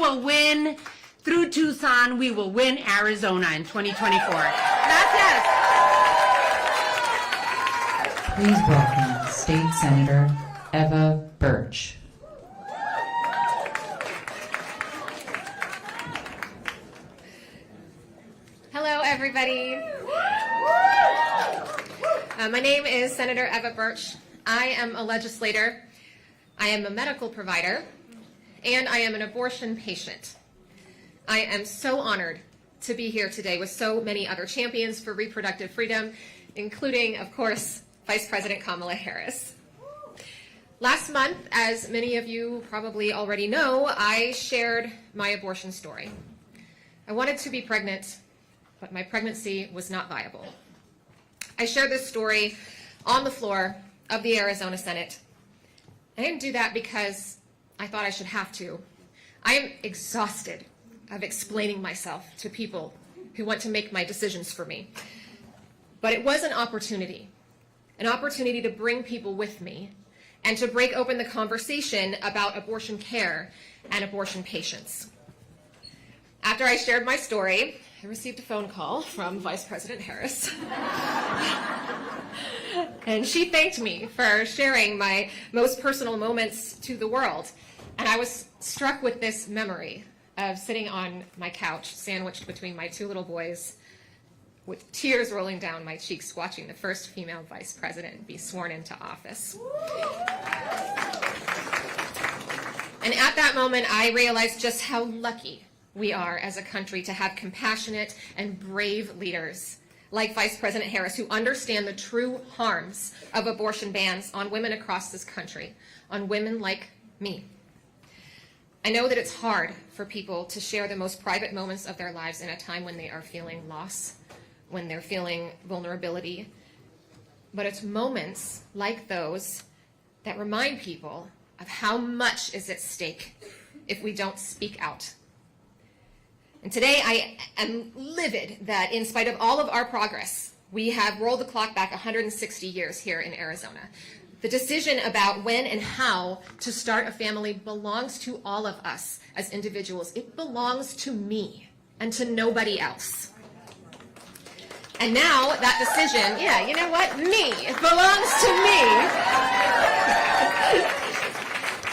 will win through Tucson. We will win Arizona in 2024. Gracias. Please welcome State Senator Eva Birch. Hello, everybody. My name is Senator Eva Birch. I am a legislator, I am a medical provider, and I am an abortion patient. I am so honored to be here today with so many other champions for reproductive freedom, including, of course, Vice President Kamala Harris. Last month, as many of you probably already know, I shared my abortion story. I wanted to be pregnant, but my pregnancy was not viable. I shared this story on the floor of the Arizona Senate. I didn't do that because I thought I should have to. I am exhausted of explaining myself to people who want to make my decisions for me. But it was an opportunity to bring people with me and to break open the conversation about abortion care and abortion patients. After I shared my story, I received a phone call from Vice President Harris. And she thanked me for sharing my most personal moments to the world. And I was struck with this memory of sitting on my couch, sandwiched between my two little boys, with tears rolling down my cheeks, watching the first female vice president be sworn into office. And at that moment, I realized just how lucky we are as a country to have compassionate and brave leaders like Vice President Harris who understand the true harms of abortion bans on women across this country, on women like me. I know that it's hard for people to share the most private moments of their lives in a time when they are feeling loss, when they're feeling vulnerability, but it's moments like those that remind people of how much is at stake if we don't speak out. And today I am livid that in spite of all of our progress, we have rolled the clock back 160 years here in Arizona. The decision about when and how to start a family belongs to all of us as individuals. It belongs to me and to nobody else. And now that decision, yeah, you know what? Me. It belongs to me.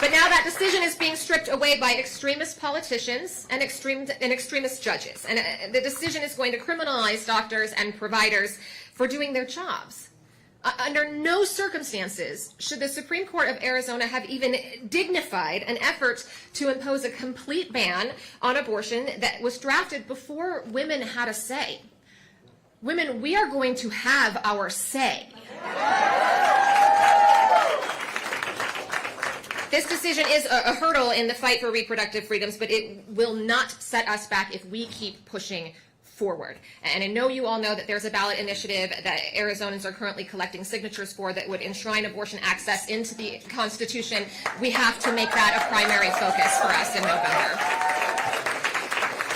But now that decision is being stripped away by extremist politicians and extremist judges. And the decision is going to criminalize doctors and providers for doing their jobs. Under no circumstances should the Supreme Court of Arizona have even dignified an effort to impose a complete ban on abortion that was drafted before women had a say. Women, we are going to have our say. This decision is a hurdle in the fight for reproductive freedoms, but it will not set us back if we keep pushing forward. And I know you all know that there's a ballot initiative that Arizonans are currently collecting signatures for that would enshrine abortion access into the Constitution. We have to make that a primary focus for us in November.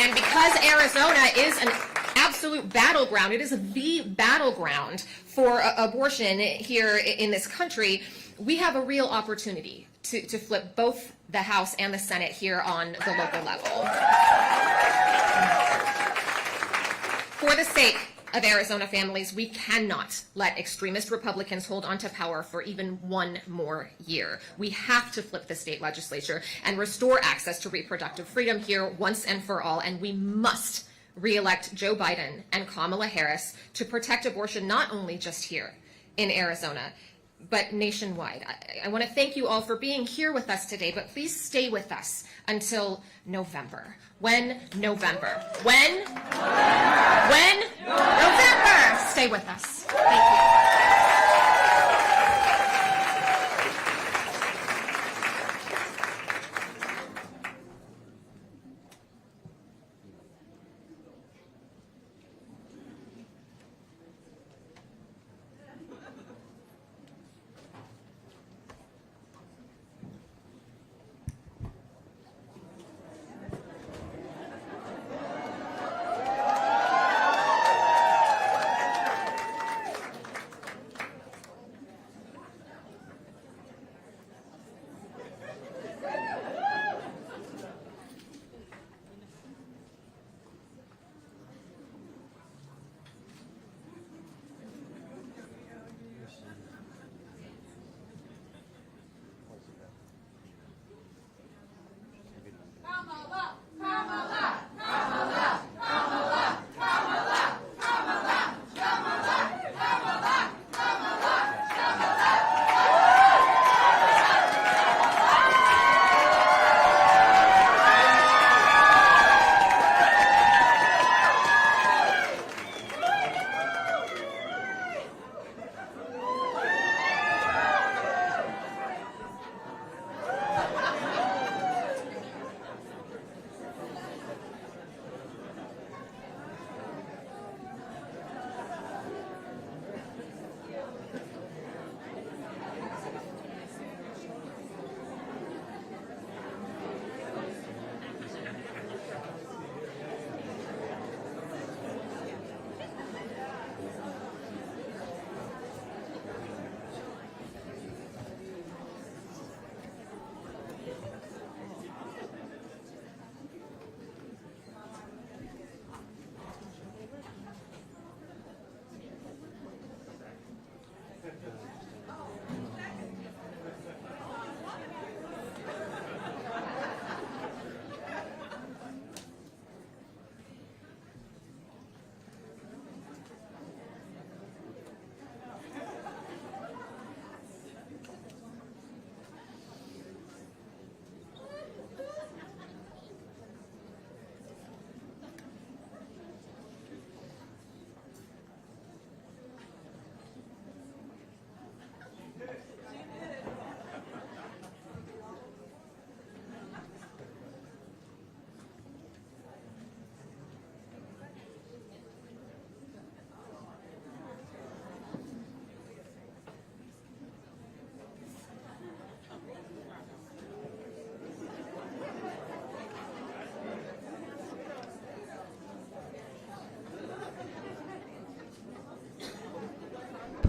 And because Arizona is an absolute battleground, it is the battleground for abortion here in this country, we have a real opportunity to flip both the House and the Senate here on the local level. For the sake of Arizona families, we cannot let extremist Republicans hold on to power for even one more year. We have to flip the state legislature and restore access to reproductive freedom here once and for all, and we must re-elect Joe Biden and Kamala Harris to protect abortion not only just here in Arizona, but nationwide. I want to thank you all for being here with us today, but please stay with us until November. When? November. When? November! Stay with us. Thank you.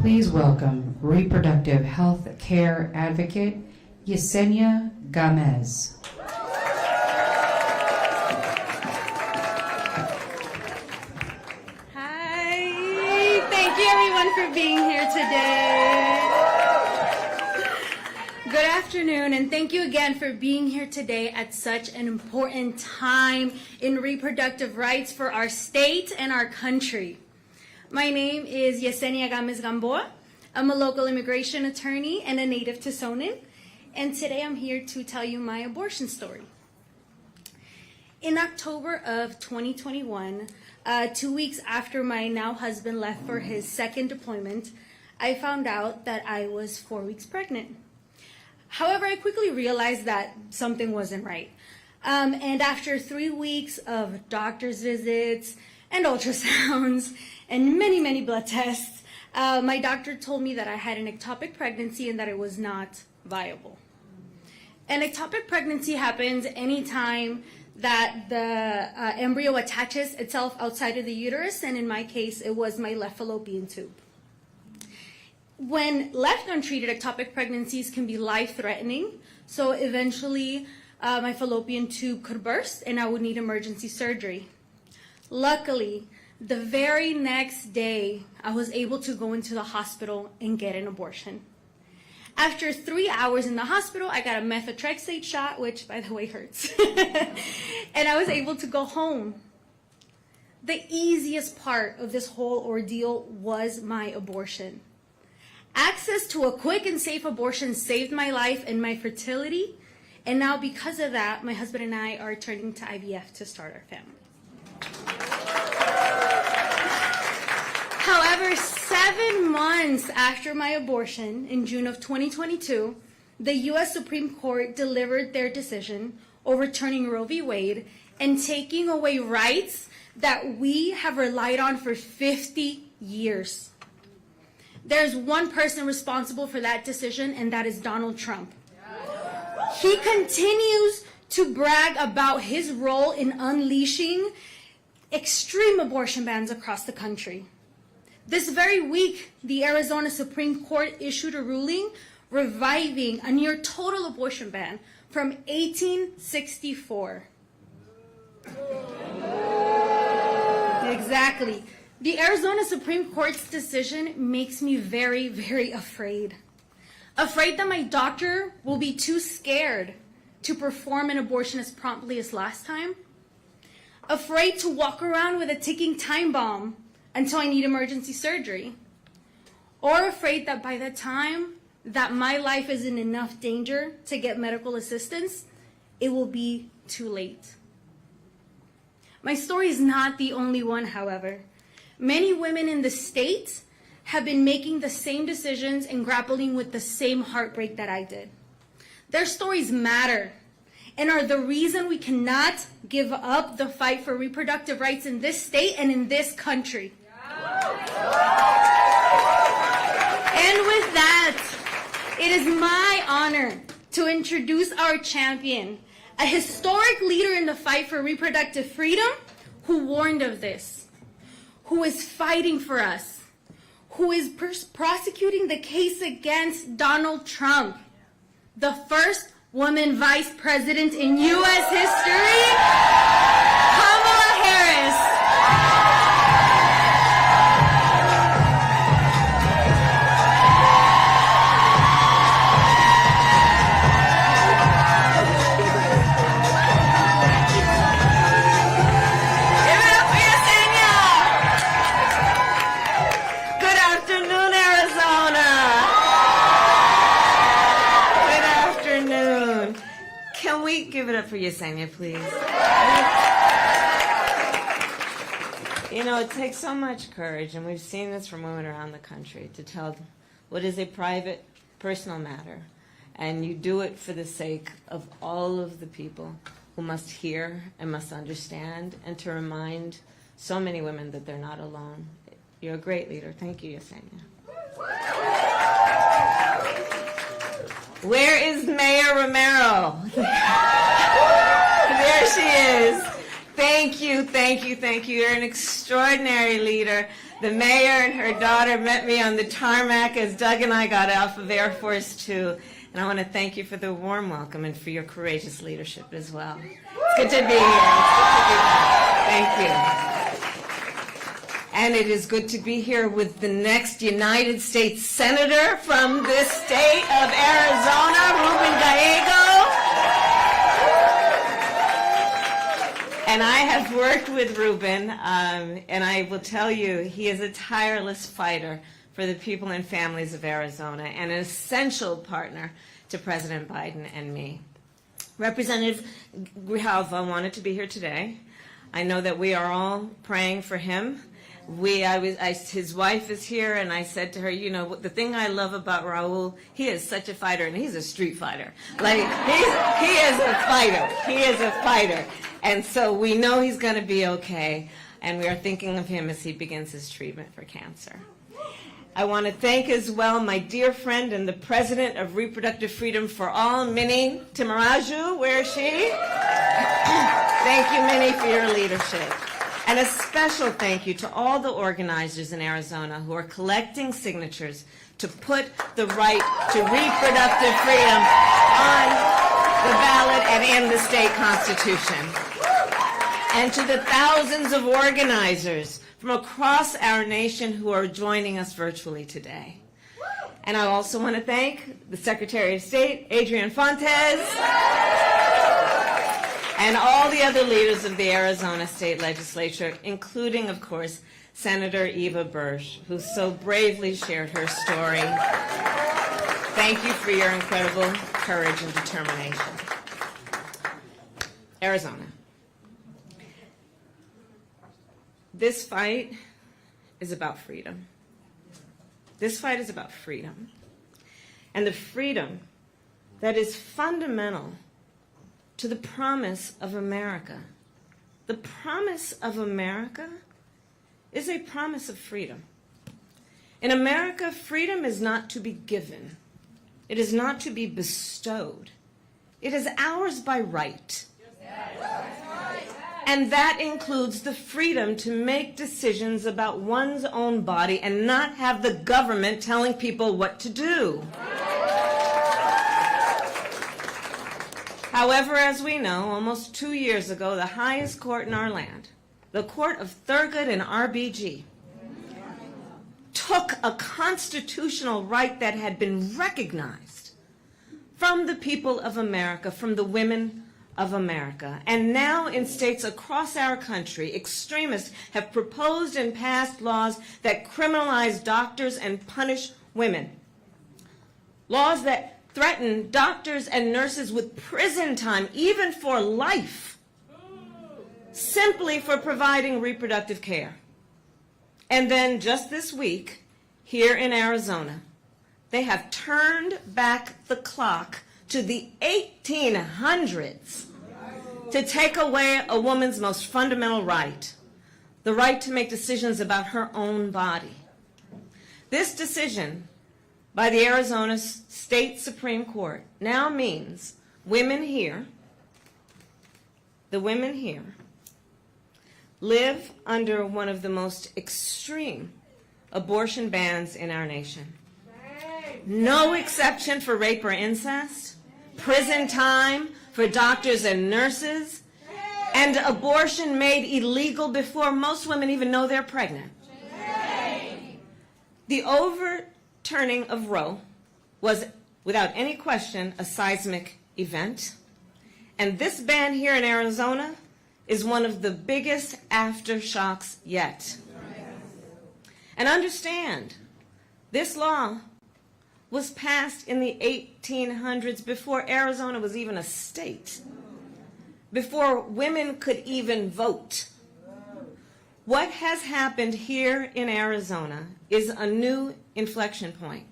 Please welcome reproductive health care advocate Yesenia Gamez. Hi, thank you everyone for being here today. Good afternoon, and thank you again for being here today at such an important time in reproductive rights for our state and our country. My name is Yesenia Gamez Gamboa. I'm a local immigration attorney and a native Tucsonan, and today I'm here to tell you my abortion story. In October of 2021, 2 weeks after my now husband left for his second deployment, I found out that I was 4 weeks pregnant. However, I quickly realized that something wasn't right. And after 3 weeks of doctor's visits and ultrasounds and many blood tests, my doctor told me that I had an ectopic pregnancy and that it was not viable. An ectopic pregnancy happens anytime that the embryo attaches itself outside of the uterus, and in my case, it was my left fallopian tube. When left untreated, ectopic pregnancies can be life-threatening, so eventually my fallopian tube could burst and I would need emergency surgery. Luckily, the very next day, I was able to go into the hospital and get an abortion. After 3 hours in the hospital, I got a methotrexate shot, which, by the way, hurts. And I was able to go home. The easiest part of this whole ordeal was my abortion. Access to a quick and safe abortion saved my life and my fertility. And now, because of that, my husband and I are turning to IVF to start our family. However, 7 months after my abortion, in June of 2022, the U.S. Supreme Court delivered their decision overturning Roe v. Wade and taking away rights that we have relied on for 50 years. There's one person responsible for that decision, and that is Donald Trump. He continues to brag about his role in unleashing extreme abortion bans across the country. This very week, the Arizona Supreme Court issued a ruling reviving a near total abortion ban from 1864. Exactly. The Arizona Supreme Court's decision makes me very afraid. Afraid that my doctor will be too scared to perform an abortion as promptly as last time. Afraid to walk around with a ticking time bomb until I need emergency surgery. Or afraid that by the time that my life is in enough danger to get medical assistance, it will be too late. My story is not the only one, however. Many women in the state have been making the same decisions and grappling with the same heartbreak that I did. Their stories matter and are the reason we cannot give up the fight for reproductive rights in this state and in this country. And with that, it is my honor to introduce our champion, a historic leader in the fight for reproductive freedom who warned of this, who is fighting for us, who is prosecuting the case against Donald Trump, the first woman vice president in U.S. history, Kamala Harris. Give it up for Yesenia, please. You know, it takes so much courage, and we've seen this from women around the country, to tell what is a private, personal matter. And you do it for the sake of all of the people who must hear and must understand, and to remind so many women that they're not alone. You're a great leader. Thank you, Yesenia. Where is Mayor Romero? There she is. Thank Thank you, thank you, thank you. You're an extraordinary leader. The mayor and her daughter met me on the tarmac as Doug and I got off of Air Force Two. And I want to thank you for the warm welcome and for your courageous leadership as well. It's good to be here. It's good to be back. Thank you. And it is good to be here with the next United States Senator from this state of Arizona, Ruben Gallego. And I have worked with Ruben, and I will tell you, he is a tireless fighter for the people and families of Arizona and an essential partner to President Biden and me. Representative Grijalva wanted to be here today. I know that we are all praying for him. His wife is here, and I said to her, you know, the thing I love about Raul, he is such a fighter, and he's a street fighter. Like, he is a fighter. He is a fighter. And so we know he's going to be okay, and we are thinking of him as he begins his treatment for cancer. I want to thank as well my dear friend and the president of Reproductive Freedom for All, Minnie Timaraju. Where is she? Thank you, Minnie, for your leadership. And a special thank you to all the organizers in Arizona who are collecting signatures to put the right to reproductive freedom on the ballot and in the state constitution. And to the thousands of organizers from across our nation who are joining us virtually today. And I also want to thank the Secretary of State, Adrian Fontes, and all the other leaders of the Arizona State Legislature, including, of course, Senator Eva Bursch, who so bravely shared her story. Thank you for your incredible courage and determination. Arizona. This fight is about freedom. This fight is about freedom. And the freedom that is fundamental to the promise of America. The promise of America is a promise of freedom. In America, freedom is not to be given. It is not to be bestowed. It is ours by right. And that includes the freedom to make decisions about one's own body and not have the government telling people what to do. However, as we know, almost 2 years ago, the highest court in our land, the Court of Thurgood and RBG, took a constitutional right that had been recognized from the people of America, from the women of America. And now in states across our country, extremists have proposed and passed laws that criminalize doctors and punish women. Laws that threaten doctors and nurses with prison time, even for life, simply for providing reproductive care. And then just this week, here in Arizona, they have turned back the clock to the 1800s to take away a woman's most fundamental right, the right to make decisions about her own body. This decision by the Arizona State Supreme Court now means women here, the women here, live under one of the most extreme abortion bans in our nation. No exception for rape or incest, prison time for doctors and nurses, and abortion made illegal before most women even know they're pregnant. The overturning of Roe was, without any question, a seismic event. And this ban here in Arizona is one of the biggest aftershocks yet. And understand, this law was passed in the 1800s before Arizona was even a state, before women could even vote. What has happened here in Arizona is a new inflection point.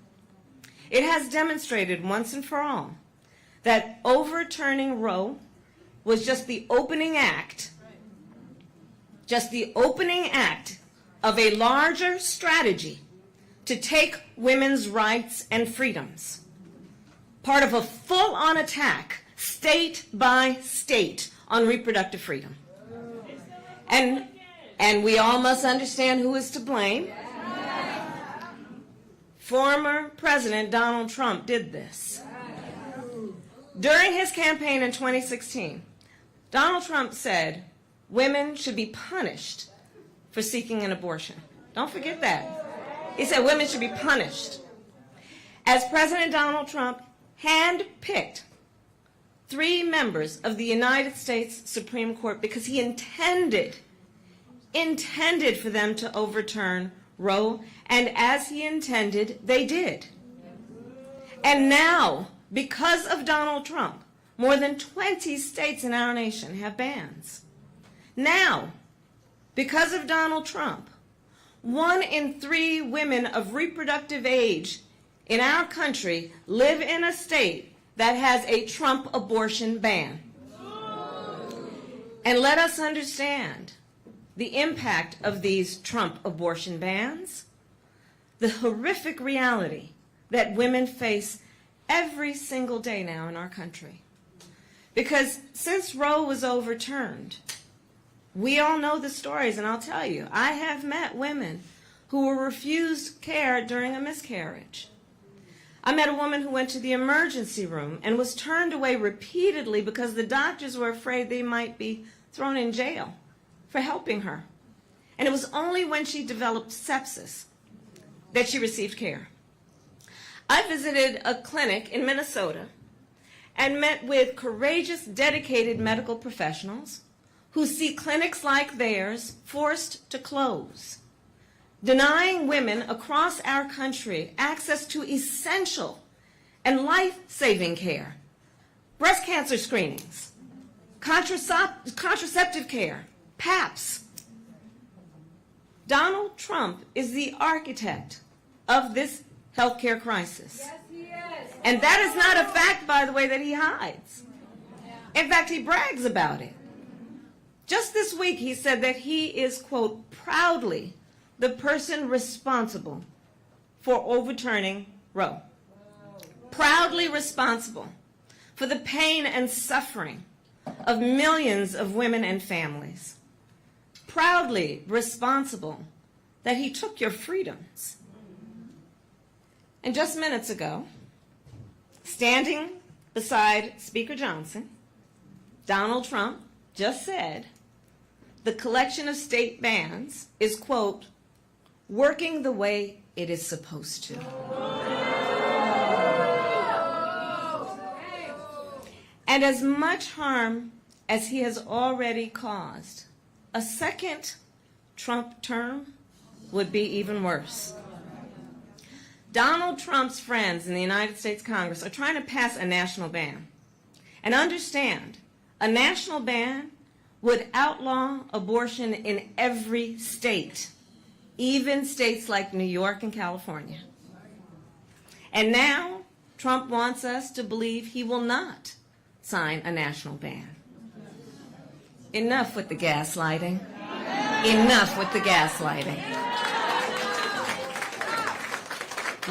It has demonstrated once and for all that overturning Roe was just the opening act of a larger strategy to take women's rights and freedoms, part of a full-on attack, state by state, on reproductive freedom. And we all must understand who is to blame. Former President Donald Trump did this. During his campaign in 2016, Donald Trump said women should be punished for seeking an abortion. Don't forget that. He said women should be punished. As President Donald Trump handpicked 3 members of the United States Supreme Court because he intended for them to overturn Roe, and as he intended, they did. And now, because of Donald Trump, more than 20 states in our nation have bans. Now, because of Donald Trump, 1 in 3 women of reproductive age in our country live in a state that has a Trump abortion ban. And let us understand the impact of these Trump abortion bans, the horrific reality that women face every single day now in our country. Because since Roe was overturned, we all know the stories, and I'll tell you, I have met women who were refused care during a miscarriage. I met a woman who went to the emergency room and was turned away repeatedly because the doctors were afraid they might be thrown in jail for helping her. And it was only when she developed sepsis that she received care. I visited a clinic in Minnesota and met with courageous, dedicated medical professionals who see clinics like theirs forced to close, denying women across our country access to essential and life-saving care, breast cancer screenings, contraceptive care, PAPs. Donald Trump is the architect of this healthcare crisis. Yes, he is. And that is not a fact, by the way, that he hides. In fact, he brags about it. Just this week, he said that he is, quote, proudly the person responsible for overturning Roe. Proudly responsible for the pain and suffering of millions of women and families. Proudly responsible that he took your freedoms. And just minutes ago, standing beside Speaker Johnson, Donald Trump just said the collection of state bans is, quote, working the way it is supposed to. And as much harm as he has already caused, a second Trump term would be even worse. Donald Trump's friends in the United States Congress are trying to pass a national ban. And understand, a national ban would outlaw abortion in every state, even states like New York and California. And now, Trump wants us to believe he will not sign a national ban. Enough with the gaslighting. Enough with the gaslighting.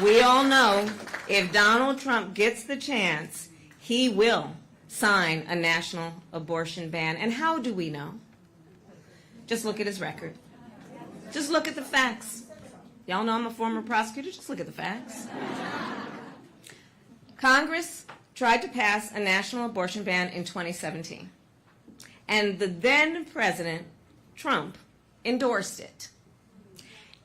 We all know if Donald Trump gets the chance, he will sign a national abortion ban. And how do we know? Just look at his record. Just look at the facts. Y'all know I'm a former prosecutor. Just look at the facts. Congress tried to pass a national abortion ban in 2017. And the then President Trump endorsed it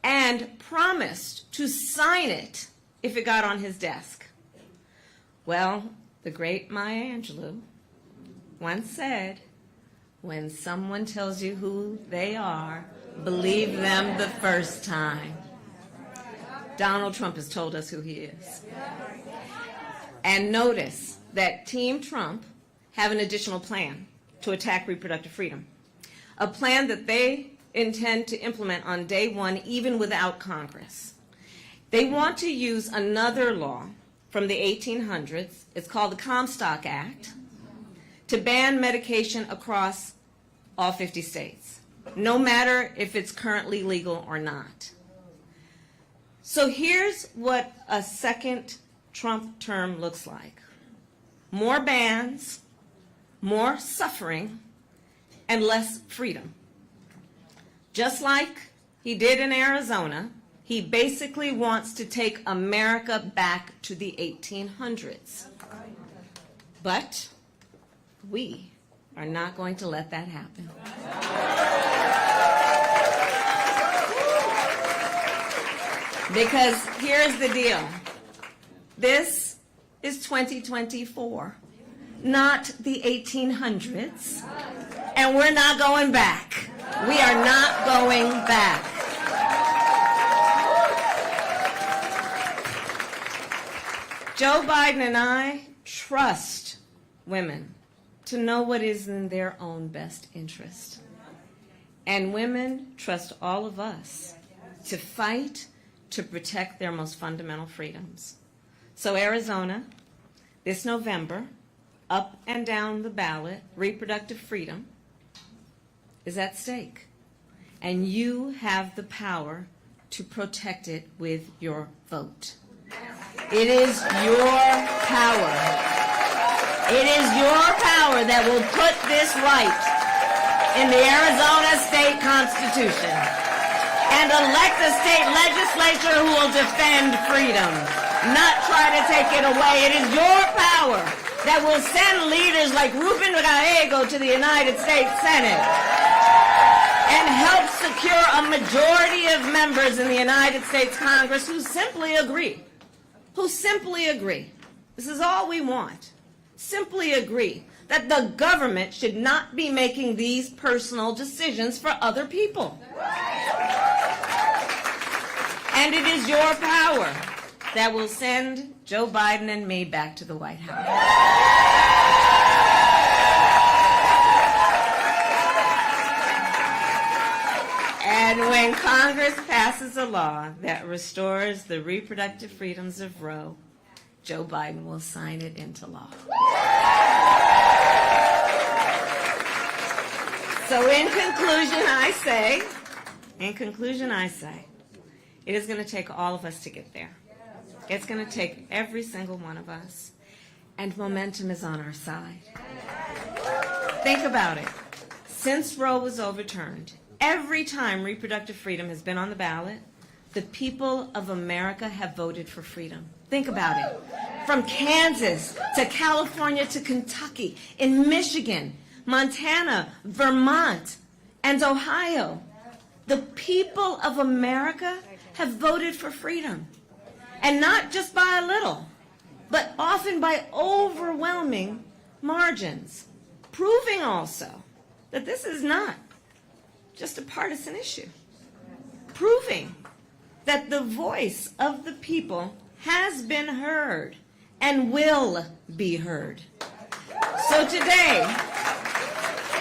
and promised to sign it if it got on his desk. Well, the great Maya Angelou once said, when someone tells you who they are, believe them the first time. Donald Trump has told us who he is. And notice that Team Trump have an additional plan to attack reproductive freedom, a plan that they intend to implement on day one, even without Congress. They want to use another law from the 1800s, it's called the Comstock Act, to ban medication across all 50 states, no matter if it's currently legal or not. So here's what a second Trump term looks like. More bans, more suffering, and less freedom. just like he did in Arizona, he basically wants to take America back to the 1800s. But we are not going to let that happen. Because here's the deal. This is 2024, not the 1800s, and we're not going back. We are not going back. Joe Biden and I trust women to know what is in their own best interest. And women trust all of us to fight to protect their most fundamental freedoms. So Arizona, this November, up and down the ballot, reproductive freedom is at stake. And you have the power to protect it with your vote. It is your power. It is your power that will put this right in the Arizona state constitution and elect a state legislature who will defend freedom, not try to take it away. It is your power that will send leaders like Ruben Gallego to the United States Senate and help secure a majority of members in the United States Congress who simply agree. This is all we want. Simply agree that the government should not be making these personal decisions for other people. And it is your power that will send Joe Biden and me back to the White House. And when Congress passes a law that restores the reproductive freedoms of Roe, Joe Biden will sign it into law. So in conclusion, I say, it is going to take all of us to get there. It's going to take every single one of us. And momentum is on our side. Think about it. Since Roe was overturned, every time reproductive freedom has been on the ballot, the people of America have voted for freedom. Think about it. From Kansas to California to Kentucky, in Michigan, Montana, Vermont, and Ohio, the people of America have voted for freedom. And not just by a little, but often by overwhelming margins, proving also that this is not just a partisan issue, proving that the voice of the people has been heard and will be heard. So today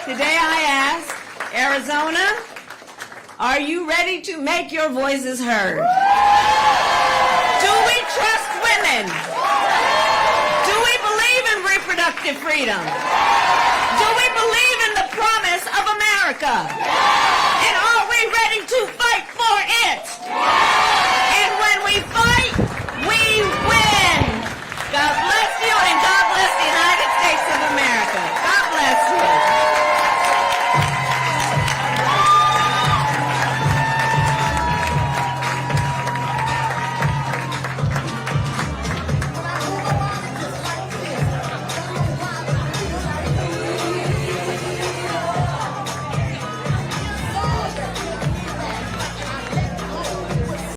I ask, Arizona, are you ready to make your voices heard? Do we trust women? Do we believe in reproductive freedom? Do we believe in the promise of America? And are we ready to fight for it?